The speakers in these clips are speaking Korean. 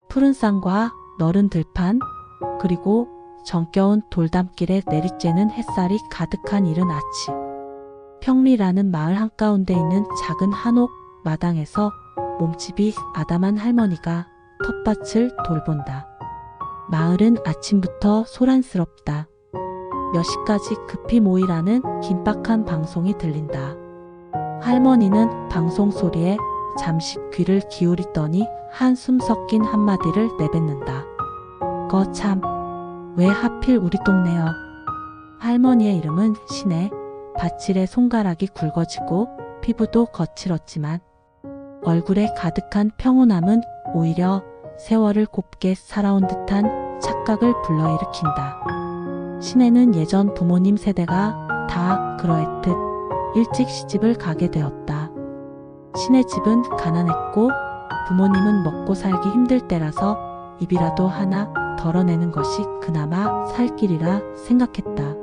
푸른 산과 너른 들판, 그리고 정겨운 돌담길에 내리쬐는 햇살이 가득한 이른 아침. 평리라는 마을 한가운데 있는 작은 한옥 마당에서 몸집이 아담한 할머니가 텃밭을 돌본다. 마을은 아침부터 소란스럽다. 몇 시까지 급히 모이라는 긴박한 방송이 들린다. 할머니는 방송 소리에 잠시 귀를 기울이더니 한숨 섞인 한마디를 내뱉는다. 거참, 왜 하필 우리 동네여? 할머니의 이름은 신혜. 밭일에 손가락이 굵어지고 피부도 거칠었지만 얼굴에 가득한 평온함은 오히려 세월을 곱게 살아온 듯한 착각을 불러일으킨다. 신혜는 예전 부모님 세대가 다 그러했듯 일찍 시집을 가게 되었다. 신혜 집은 가난했고 부모님은 먹고 살기 힘들 때라서 입이라도 하나 덜어내는 것이 그나마 살 길이라 생각했다.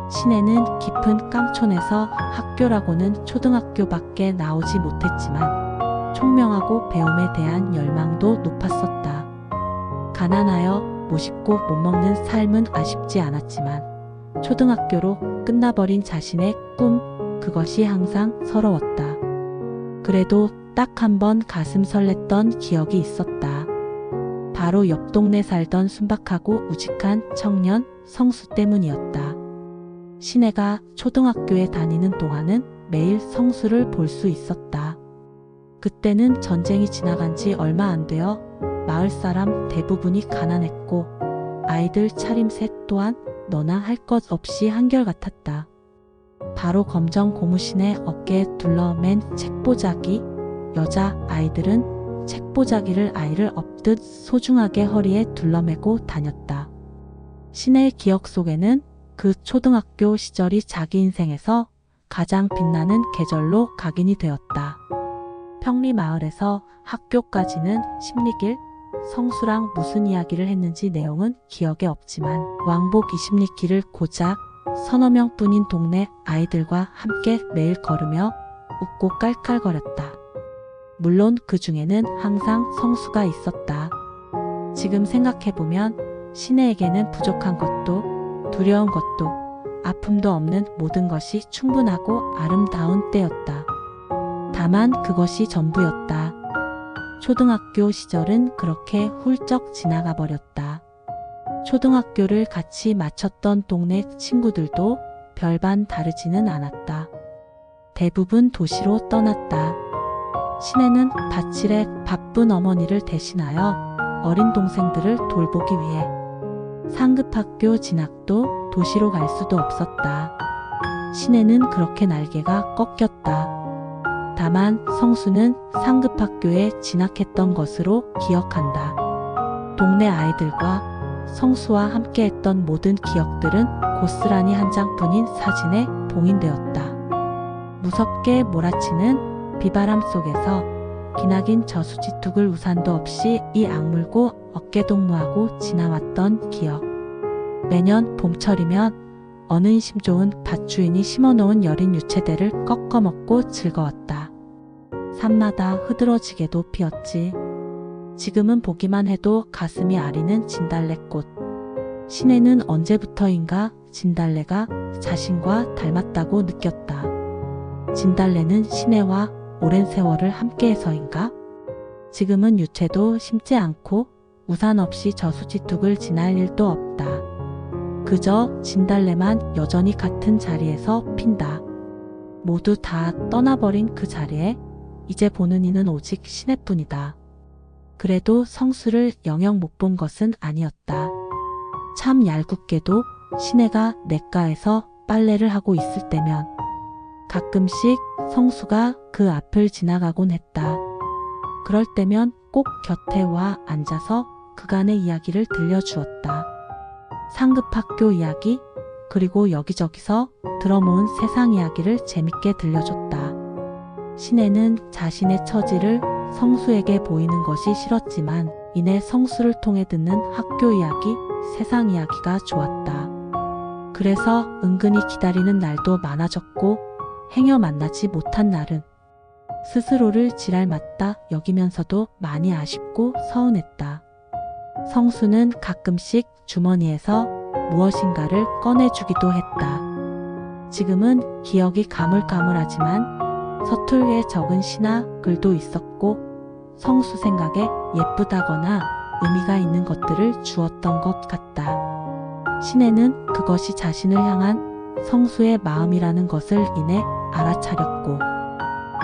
신혜는 깊은 깡촌에서 학교라고는 초등학교밖에 나오지 못했지만 총명하고 배움에 대한 열망도 높았었다. 가난하여 못입고 못먹는 삶은 아쉽지 않았지만 초등학교로 끝나버린 자신의 꿈, 그것이 항상 서러웠다. 그래도 딱 한 번 가슴 설렜던 기억이 있었다. 바로 옆 동네 살던 순박하고 우직한 청년 성수 때문이었다. 신혜가 초등학교에 다니는 동안은 매일 성수를 볼 수 있었다. 그때는 전쟁이 지나간 지 얼마 안 되어 마을 사람 대부분이 가난했고 아이들 차림새 또한 너나 할 것 없이 한결같았다. 바로 검정 고무신의 어깨에 둘러맨 책보자기, 여자 아이들은 책보자기를 아이를 업듯 소중하게 허리에 둘러매고 다녔다. 신혜의 기억 속에는 그 초등학교 시절이 자기 인생에서 가장 빛나는 계절로 각인이 되었다. 평리 마을에서 학교까지는 십리길, 성수랑 무슨 이야기를 했는지 내용은 기억에 없지만 왕복 20리길을 고작 서너 명뿐인 동네 아이들과 함께 매일 걸으며 웃고 깔깔거렸다. 물론 그 중에는 항상 성수가 있었다. 지금 생각해보면 신혜에게는 부족한 것도 두려운 것도 아픔도 없는 모든 것이 충분하고 아름다운 때였다. 다만 그것이 전부였다. 초등학교 시절은 그렇게 훌쩍 지나가 버렸다. 초등학교를 같이 마쳤던 동네 친구들도 별반 다르지는 않았다. 대부분 도시로 떠났다. 신혜는 밭일에 바쁜 어머니를 대신하여 어린 동생들을 돌보기 위해 상급학교 진학도 도시로 갈 수도 없었다. 신혜는 그렇게 날개가 꺾였다. 다만 성수는 상급학교에 진학했던 것으로 기억한다. 동네 아이들과 성수와 함께했던 모든 기억들은 고스란히 한 장뿐인 사진에 봉인되었다. 무섭게 몰아치는 비바람 속에서 기나긴 저수지둑을 우산도 없이 이 악물고 어깨동무하고 지나왔던 기억. 매년 봄철이면 어느 심좋은 밭주인이 심어놓은 여린 유채대를 꺾어먹고 즐거웠다. 산마다 흐드러지게도 피었지. 지금은 보기만 해도 가슴이 아리는 진달래꽃. 신혜는 언제부터인가 진달래가 자신과 닮았다고 느꼈다. 진달래는 신혜와 오랜 세월을 함께해서인가? 지금은 유채도 심지 않고 우산 없이 저수지둑을 지날 일도 없다. 그저 진달래만 여전히 같은 자리에서 핀다. 모두 다 떠나버린 그 자리에 이제 보는 이는 오직 신혜뿐이다. 그래도 성수를 영영 못 본 것은 아니었다. 참 얄궂게도 신혜가 냇가에서 빨래를 하고 있을 때면 가끔씩 성수가 그 앞을 지나가곤 했다. 그럴 때면 꼭 곁에 와 앉아서 그간의 이야기를 들려주었다. 상급학교 이야기, 그리고 여기저기서 들어모은 세상 이야기를 재밌게 들려줬다. 신혜는 자신의 처지를 성수에게 보이는 것이 싫었지만 이내 성수를 통해 듣는 학교 이야기, 세상 이야기가 좋았다. 그래서 은근히 기다리는 날도 많아졌고 행여 만나지 못한 날은 스스로를 지랄 맞다 여기면서도 많이 아쉽고 서운했다. 성수는 가끔씩 주머니에서 무엇인가를 꺼내주기도 했다. 지금은 기억이 가물가물하지만 서툴게 적은 시나 글도 있었고 성수 생각에 예쁘다거나 의미가 있는 것들을 주었던 것 같다. 신혜는 그것이 자신을 향한 성수의 마음이라는 것을 이내 알아차렸고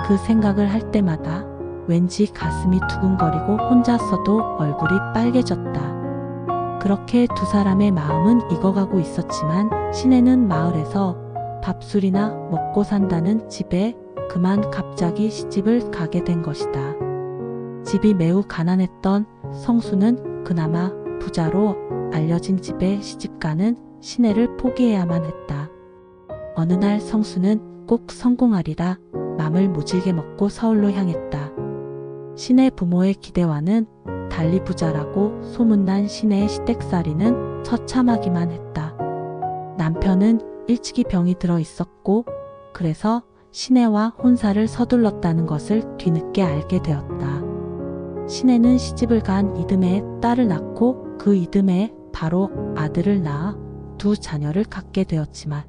그 생각을 할 때마다 왠지 가슴이 두근거리고 혼자서도 얼굴이 빨개졌다. 그렇게 두 사람의 마음은 익어가고 있었지만 신혜는 마을에서 밥술이나 먹고 산다는 집에 그만 갑자기 시집을 가게 된 것이다. 집이 매우 가난했던 성수는 그나마 부자로 알려진 집에 시집가는 신혜를 포기해야만 했다. 어느 날 성수는 꼭 성공하리라 맘을 무질게 먹고 서울로 향했다. 신혜 부모의 기대와는 달리 부자라고 소문난 신혜의 시댁살이는 처참하기만 했다. 남편은 일찍이 병이 들어 있었고 그래서 신혜와 혼사를 서둘렀다는 것을 뒤늦게 알게 되었다. 신혜는 시집을 간 이듬해에 딸을 낳고 그 이듬해에 바로 아들을 낳아 두 자녀를 갖게 되었지만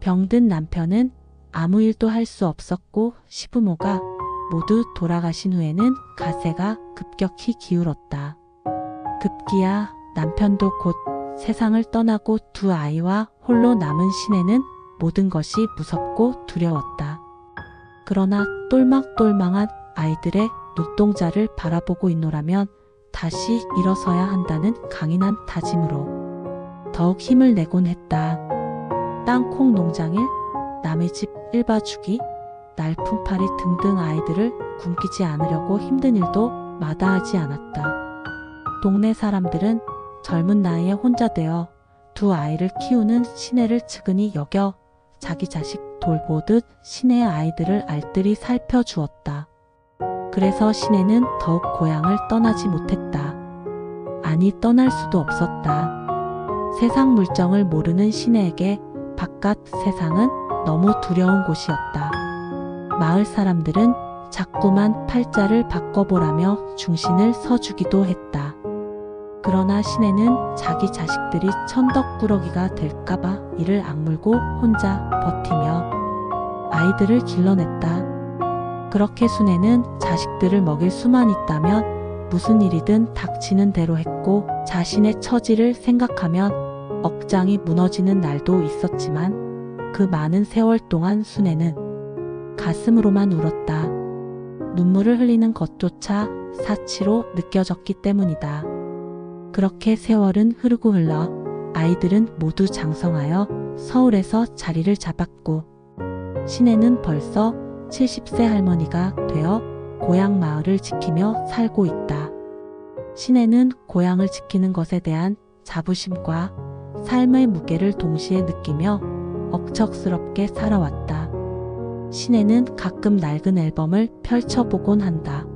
병든 남편은 아무 일도 할 수 없었고 시부모가 모두 돌아가신 후에는 가세가 급격히 기울었다. 급기야 남편도 곧 세상을 떠나고 두 아이와 홀로 남은 신혜는 모든 것이 무섭고 두려웠다. 그러나 똘망똘망한 아이들의 눈동자를 바라보고 있노라면 다시 일어서야 한다는 강인한 다짐으로 더욱 힘을 내곤 했다. 땅콩 농장일, 남의 집 일봐주기, 날품팔이 등등 아이들을 굶기지 않으려고 힘든 일도 마다하지 않았다. 동네 사람들은 젊은 나이에 혼자 되어 두 아이를 키우는 신혜를 측은히 여겨 자기 자식 돌보듯 신혜의 아이들을 알뜰히 살펴주었다. 그래서 신혜는 더욱 고향을 떠나지 못했다. 아니 떠날 수도 없었다. 세상 물정을 모르는 신혜에게 바깥 세상은 너무 두려운 곳이었다. 마을 사람들은 자꾸만 팔자를 바꿔보라며 중신을 서주기도 했다. 그러나 신혜는 자기 자식들이 천덕꾸러기가 될까봐 이를 악물고 혼자 버티며 아이들을 길러냈다. 그렇게 순혜는 자식들을 먹일 수만 있다면 무슨 일이든 닥치는 대로 했고 자신의 처지를 생각하면 억장이 무너지는 날도 있었지만 그 많은 세월 동안 순혜는 가슴으로만 울었다. 눈물을 흘리는 것조차 사치로 느껴졌기 때문이다. 그렇게 세월은 흐르고 흘러 아이들은 모두 장성하여 서울에서 자리를 잡았고 신혜는 벌써 70세 할머니가 되어 고향 마을을 지키며 살고 있다. 신혜는 고향을 지키는 것에 대한 자부심과 삶의 무게를 동시에 느끼며 억척스럽게 살아왔다. 신혜는 가끔 낡은 앨범을 펼쳐보곤 한다.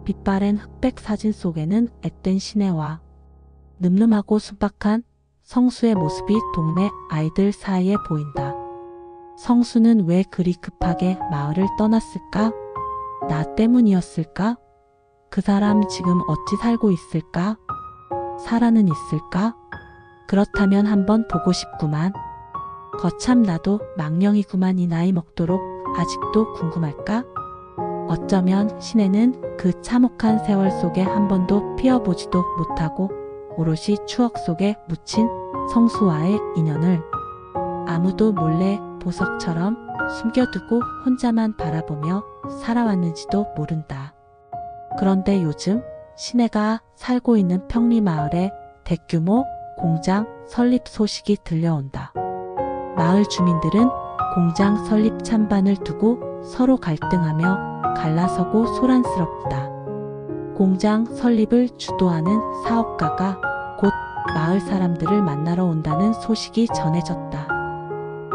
빛바랜 흑백 사진 속에는 앳된 신혜와 늠름하고 순박한 성수의 모습이 동네 아이들 사이에 보인다. 성수는 왜 그리 급하게 마을을 떠났을까? 나 때문이었을까? 그 사람 지금 어찌 살고 있을까? 살아는 있을까? 그렇다면 한번 보고 싶구만. 거참 나도 망령이구만. 이 나이 먹도록 아직도 궁금할까? 어쩌면 신혜는 그 참혹한 세월 속에 한 번도 피어보지도 못하고 오롯이 추억 속에 묻힌 성수와의 인연을 아무도 몰래 보석처럼 숨겨두고 혼자만 바라보며 살아왔는지도 모른다. 그런데 요즘 신혜가 살고 있는 평리마을에 대규모 공장 설립 소식이 들려온다. 마을 주민들은 공장 설립 찬반을 두고 서로 갈등하며 갈라서고 소란스럽다. 공장 설립을 주도하는 사업가가 곧 마을 사람들을 만나러 온다는 소식이 전해졌다.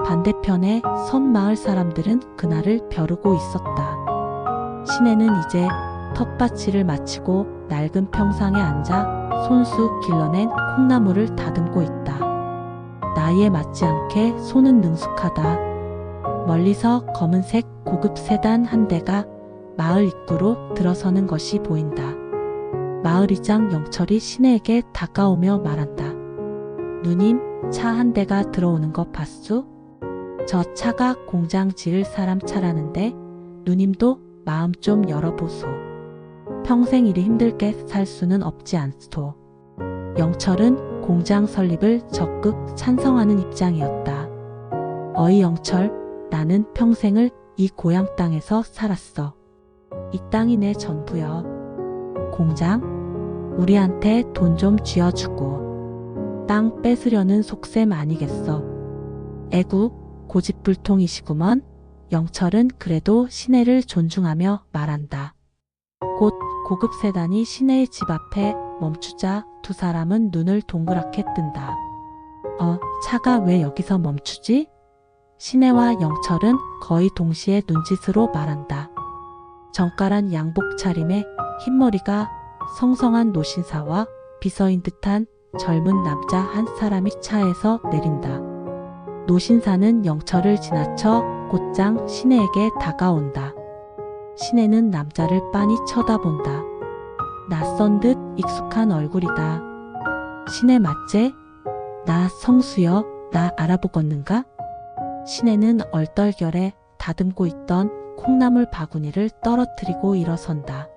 반대편에 섬 마을 사람들은 그날을 벼르고 있었다. 신혜는 이제 텃밭일을 마치고 낡은 평상에 앉아 손수 길러낸 콩나물을 다듬고 있다. 나이에 맞지 않게 손은 능숙하다. 멀리서 검은색 고급 세단 한 대가 마을 입구로 들어서는 것이 보인다. 마을이장 영철이 시내에게 다가오며 말한다. 누님, 차 한 대가 들어오는 거 봤수? 저 차가 공장 지을 사람 차라는데 누님도 마음 좀 열어보소. 평생 이리 힘들게 살 수는 없지 않소. 영철은 공장 설립을 적극 찬성하는 입장이었다. 어이 영철, 나는 평생을 이 고향 땅에서 살았어. 이 땅이 내 전부여. 공장? 우리한테 돈 좀 쥐어주고 땅 뺏으려는 속셈 아니겠어. 애구, 고집불통이시구먼. 영철은 그래도 시내를 존중하며 말한다. 곧 고급 세단이 시내의 집 앞에 멈추자 두 사람은 눈을 동그랗게 뜬다. 차가 왜 여기서 멈추지? 시내와 영철은 거의 동시에 눈짓으로 말한다. 정갈한 양복 차림에 흰머리가 성성한 노신사와 비서인 듯한 젊은 남자 한 사람이 차에서 내린다. 노신사는 영철을 지나쳐 곧장 시내에게 다가온다. 시내는 남자를 빤히 쳐다본다. 낯선 듯 익숙한 얼굴이다. 시내 맞제? 나 성수여, 나 알아보겠는가? 시내는 얼떨결에 다듬고 있던 콩나물 바구니를 떨어뜨리고 일어선다.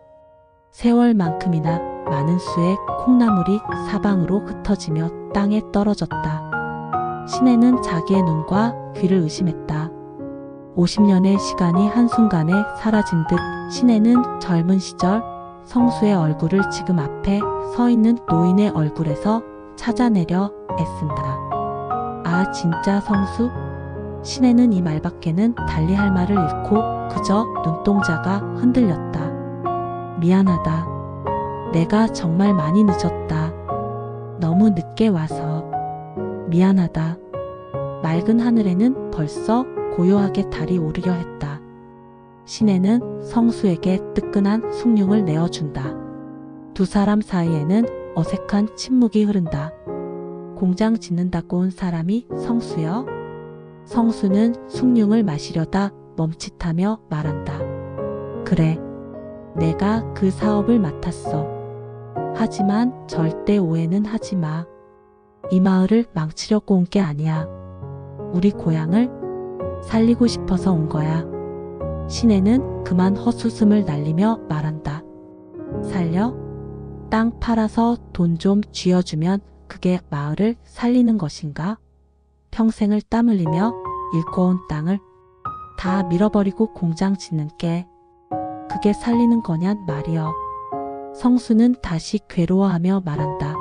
세월만큼이나 많은 수의 콩나물이 사방으로 흩어지며 땅에 떨어졌다. 시내는 자기의 눈과 귀를 의심했다. 50년의 시간이 한순간에 사라진 듯 시내는 젊은 시절 성수의 얼굴을 지금 앞에 서 있는 노인의 얼굴에서 찾아내려 애쓴다. 아, 진짜 성수? 시내는 이 말밖에는 달리 할 말을 잃고 그저 눈동자가 흔들렸다. 미안하다. 내가 정말 많이 늦었다. 너무 늦게 와서. 미안하다. 맑은 하늘에는 벌써 고요하게 달이 오르려 했다. 시내는 성수에게 뜨끈한 숭늉을 내어준다. 두 사람 사이에는 어색한 침묵이 흐른다. 공장 짓는다고 온 사람이 성수여? 성수는 숭늉을 마시려다 멈칫하며 말한다. 그래, 내가 그 사업을 맡았어. 하지만 절대 오해는 하지 마. 이 마을을 망치려고 온 게 아니야. 우리 고향을 살리고 싶어서 온 거야. 시내는 그만 헛웃음을 날리며 말한다. 살려? 땅 팔아서 돈 좀 쥐어주면 그게 마을을 살리는 것인가? 평생을 땀 흘리며 일궈온 땅을 다 밀어버리고 공장 짓는 게 그게 살리는 거냔 말이여. 성수는 다시 괴로워하며 말한다.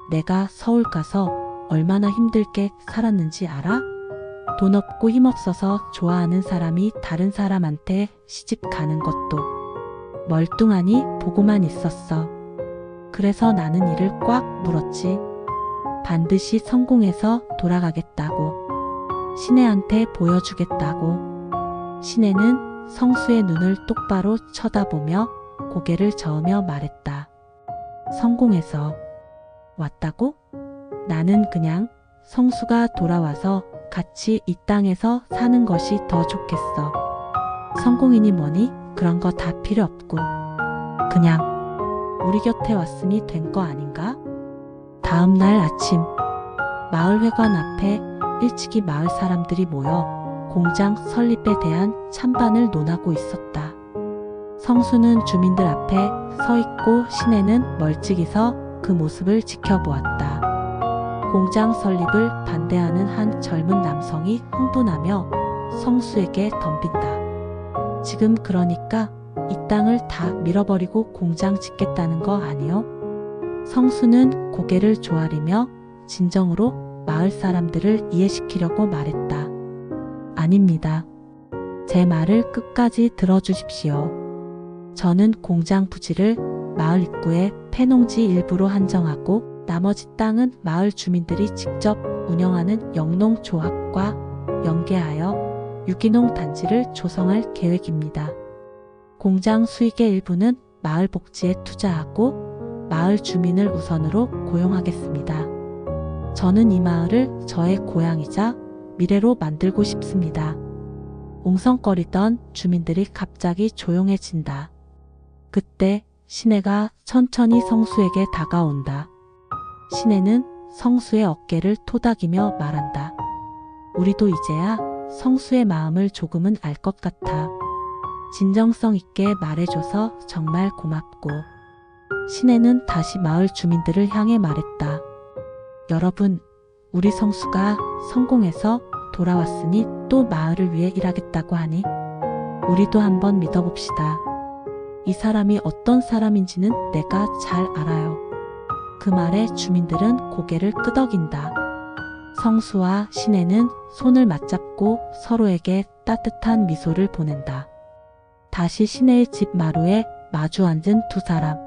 내가 서울 가서 얼마나 힘들게 살았는지 알아? 돈 없고 힘없어서 좋아하는 사람이 다른 사람한테 시집 가는 것도 멀뚱하니 보고만 있었어. 그래서 나는 이를 꽉 물었지. 반드시 성공해서 돌아가겠다고. 시내한테 보여주겠다고. 시내는 성수의 눈을 똑바로 쳐다보며 고개를 저으며 말했다. 성공해서 왔다고? 나는 그냥 성수가 돌아와서 같이 이 땅에서 사는 것이 더 좋겠어. 성공이니 뭐니 그런 거 다 필요 없고 그냥 우리 곁에 왔으니 된 거 아닌가? 다음 날 아침 마을회관 앞에 일찍이 마을 사람들이 모여 공장 설립에 대한 찬반을 논하고 있었다. 성수는 주민들 앞에 서 있고 시내는 멀찍이 서 그 모습을 지켜보았다. 공장 설립을 반대하는 한 젊은 남성이 흥분하며 성수에게 덤빈다. 지금 그러니까 이 땅을 다 밀어버리고 공장 짓겠다는 거 아니요? 성수는 고개를 조아리며 진정으로 마을 사람들을 이해시키려고 말했다. 아닙니다. 제 말을 끝까지 들어주십시오. 저는 공장 부지를 마을 입구에 폐농지 일부로 한정하고 나머지 땅은 마을 주민들이 직접 운영하는 영농조합과 연계하여 유기농 단지를 조성할 계획입니다. 공장 수익의 일부는 마을 복지에 투자하고 마을 주민을 우선으로 고용하겠습니다. 저는 이 마을을 저의 고향이자 미래로 만들고 싶습니다. 웅성거리던 주민들이 갑자기 조용해진다. 그때 신혜가 천천히 성수에게 다가온다. 신혜는 성수의 어깨를 토닥이며 말한다. 우리도 이제야 성수의 마음을 조금은 알 것 같아. 진정성 있게 말해줘서 정말 고맙고. 신혜는 다시 마을 주민들을 향해 말했다. 여러분, 우리 성수가 성공해서 돌아왔으니 또 마을을 위해 일하겠다고 하니 우리도 한번 믿어봅시다. 이 사람이 어떤 사람인지는 내가 잘 알아요. 그 말에 주민들은 고개를 끄덕인다. 성수와 신혜는 손을 맞잡고 서로에게 따뜻한 미소를 보낸다. 다시 신혜의 집 마루에 마주 앉은 두 사람.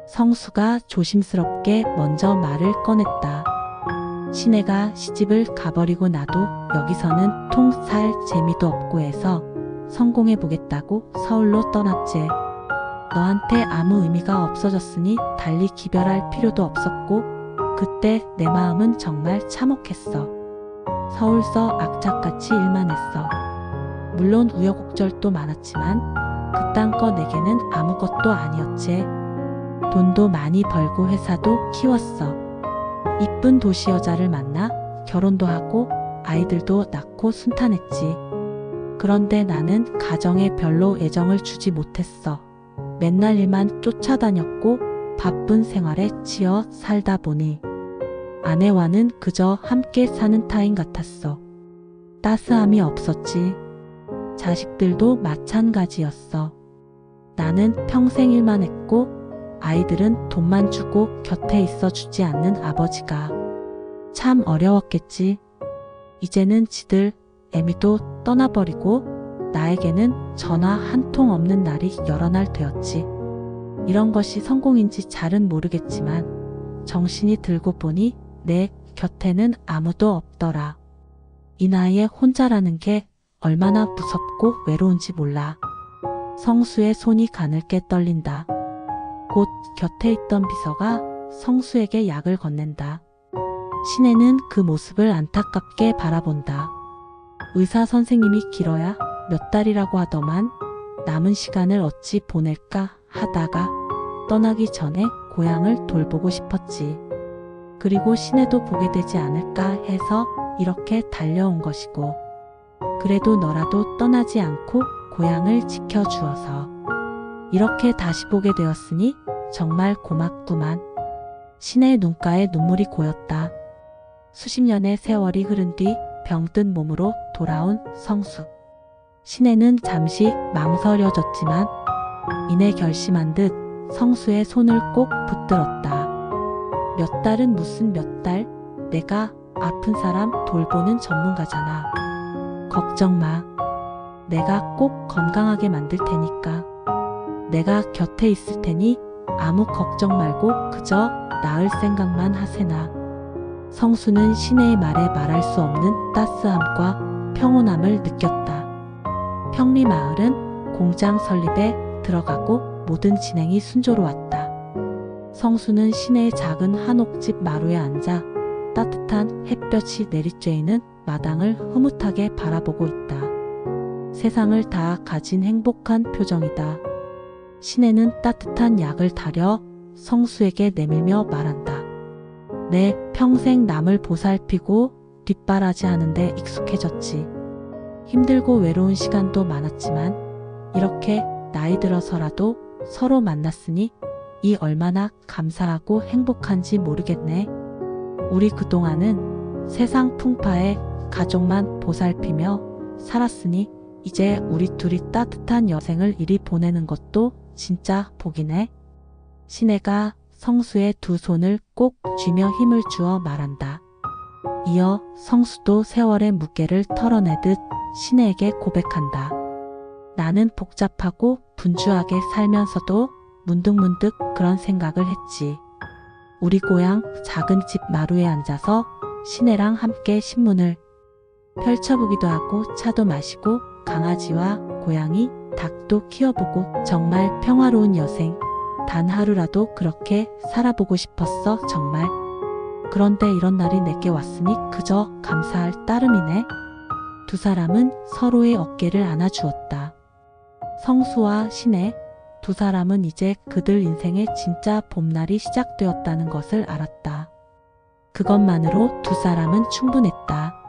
성수가 조심스럽게 먼저 말을 꺼냈다. 신혜가 시집을 가버리고 나도 여기서는 통 살 재미도 없고 해서 성공해보겠다고 서울로 떠났지. 너한테 아무 의미가 없어졌으니 달리 기별할 필요도 없었고 그때 내 마음은 정말 참혹했어. 서울서 악착같이 일만 했어. 물론 우여곡절도 많았지만 그딴 거 내게는 아무것도 아니었지. 돈도 많이 벌고 회사도 키웠어. 이쁜 도시 여자를 만나 결혼도 하고 아이들도 낳고 순탄했지. 그런데 나는 가정에 별로 애정을 주지 못했어. 맨날 일만 쫓아다녔고 바쁜 생활에 치여 살다 보니 아내와는 그저 함께 사는 타인 같았어. 따스함이 없었지. 자식들도 마찬가지였어. 나는 평생 일만 했고 아이들은 돈만 주고 곁에 있어 주지 않는 아버지가 참 어려웠겠지. 이제는 지들 애미도 떠나버리고 나에게는 전화 한 통 없는 날이 여러 날 되었지. 이런 것이 성공인지 잘은 모르겠지만 정신이 들고 보니 내 곁에는 아무도 없더라. 이 나이에 혼자라는 게 얼마나 무섭고 외로운지 몰라. 성수의 손이 가늘게 떨린다. 곧 곁에 있던 비서가 성수에게 약을 건넨다. 신혜는 그 모습을 안타깝게 바라본다. 의사 선생님이 길어야 몇 달이라고 하더만 남은 시간을 어찌 보낼까 하다가 떠나기 전에 고향을 돌보고 싶었지. 그리고 신혜도 보게 되지 않을까 해서 이렇게 달려온 것이고 그래도 너라도 떠나지 않고 고향을 지켜주어서 이렇게 다시 보게 되었으니 정말 고맙구만. 신혜의 눈가에 눈물이 고였다. 수십 년의 세월이 흐른 뒤 병든 몸으로 돌아온 성수. 신혜는 잠시 망설여졌지만 이내 결심한 듯 성수의 손을 꼭 붙들었다. 몇 달은 무슨 몇 달, 내가 아픈 사람 돌보는 전문가잖아. 걱정 마. 내가 꼭 건강하게 만들 테니까. 내가 곁에 있을 테니 아무 걱정 말고 그저 나을 생각만 하세나. 성수는 신혜의 말에 말할 수 없는 따스함과 평온함을 느꼈다. 평리마을은 공장 설립에 들어가고 모든 진행이 순조로웠다. 성수는 신혜의 작은 한옥집 마루에 앉아 따뜻한 햇볕이 내리쬐이는 마당을 흐뭇하게 바라보고 있다. 세상을 다 가진 행복한 표정이다. 신혜는 따뜻한 약을 타려 성수에게 내밀며 말한다. 내 평생 남을 보살피고 뒷바라지 하는데 익숙해졌지. 힘들고 외로운 시간도 많았지만 이렇게 나이 들어서라도 서로 만났으니 이 얼마나 감사하고 행복한지 모르겠네. 우리 그동안은 세상 풍파에 가족만 보살피며 살았으니 이제 우리 둘이 따뜻한 여생을 이리 보내는 것도 진짜 복이네. 신혜가 성수의 두 손을 꼭 쥐며 힘을 주어 말한다. 이어 성수도 세월의 무게를 털어내듯 신혜에게 고백한다. 나는 복잡하고 분주하게 살면서도 문득문득 그런 생각을 했지. 우리 고향 작은 집 마루에 앉아서 신혜랑 함께 신문을 펼쳐보기도 하고 차도 마시고 강아지와 고양이, 닭도 키워보고 정말 평화로운 여생. 단 하루라도 그렇게 살아보고 싶었어 정말. 그런데 이런 날이 내게 왔으니 그저 감사할 따름이네. 두 사람은 서로의 어깨를 안아주었다. 성수와 신혜, 두 사람은 이제 그들 인생의 진짜 봄날이 시작되었다는 것을 알았다. 그것만으로 두 사람은 충분했다.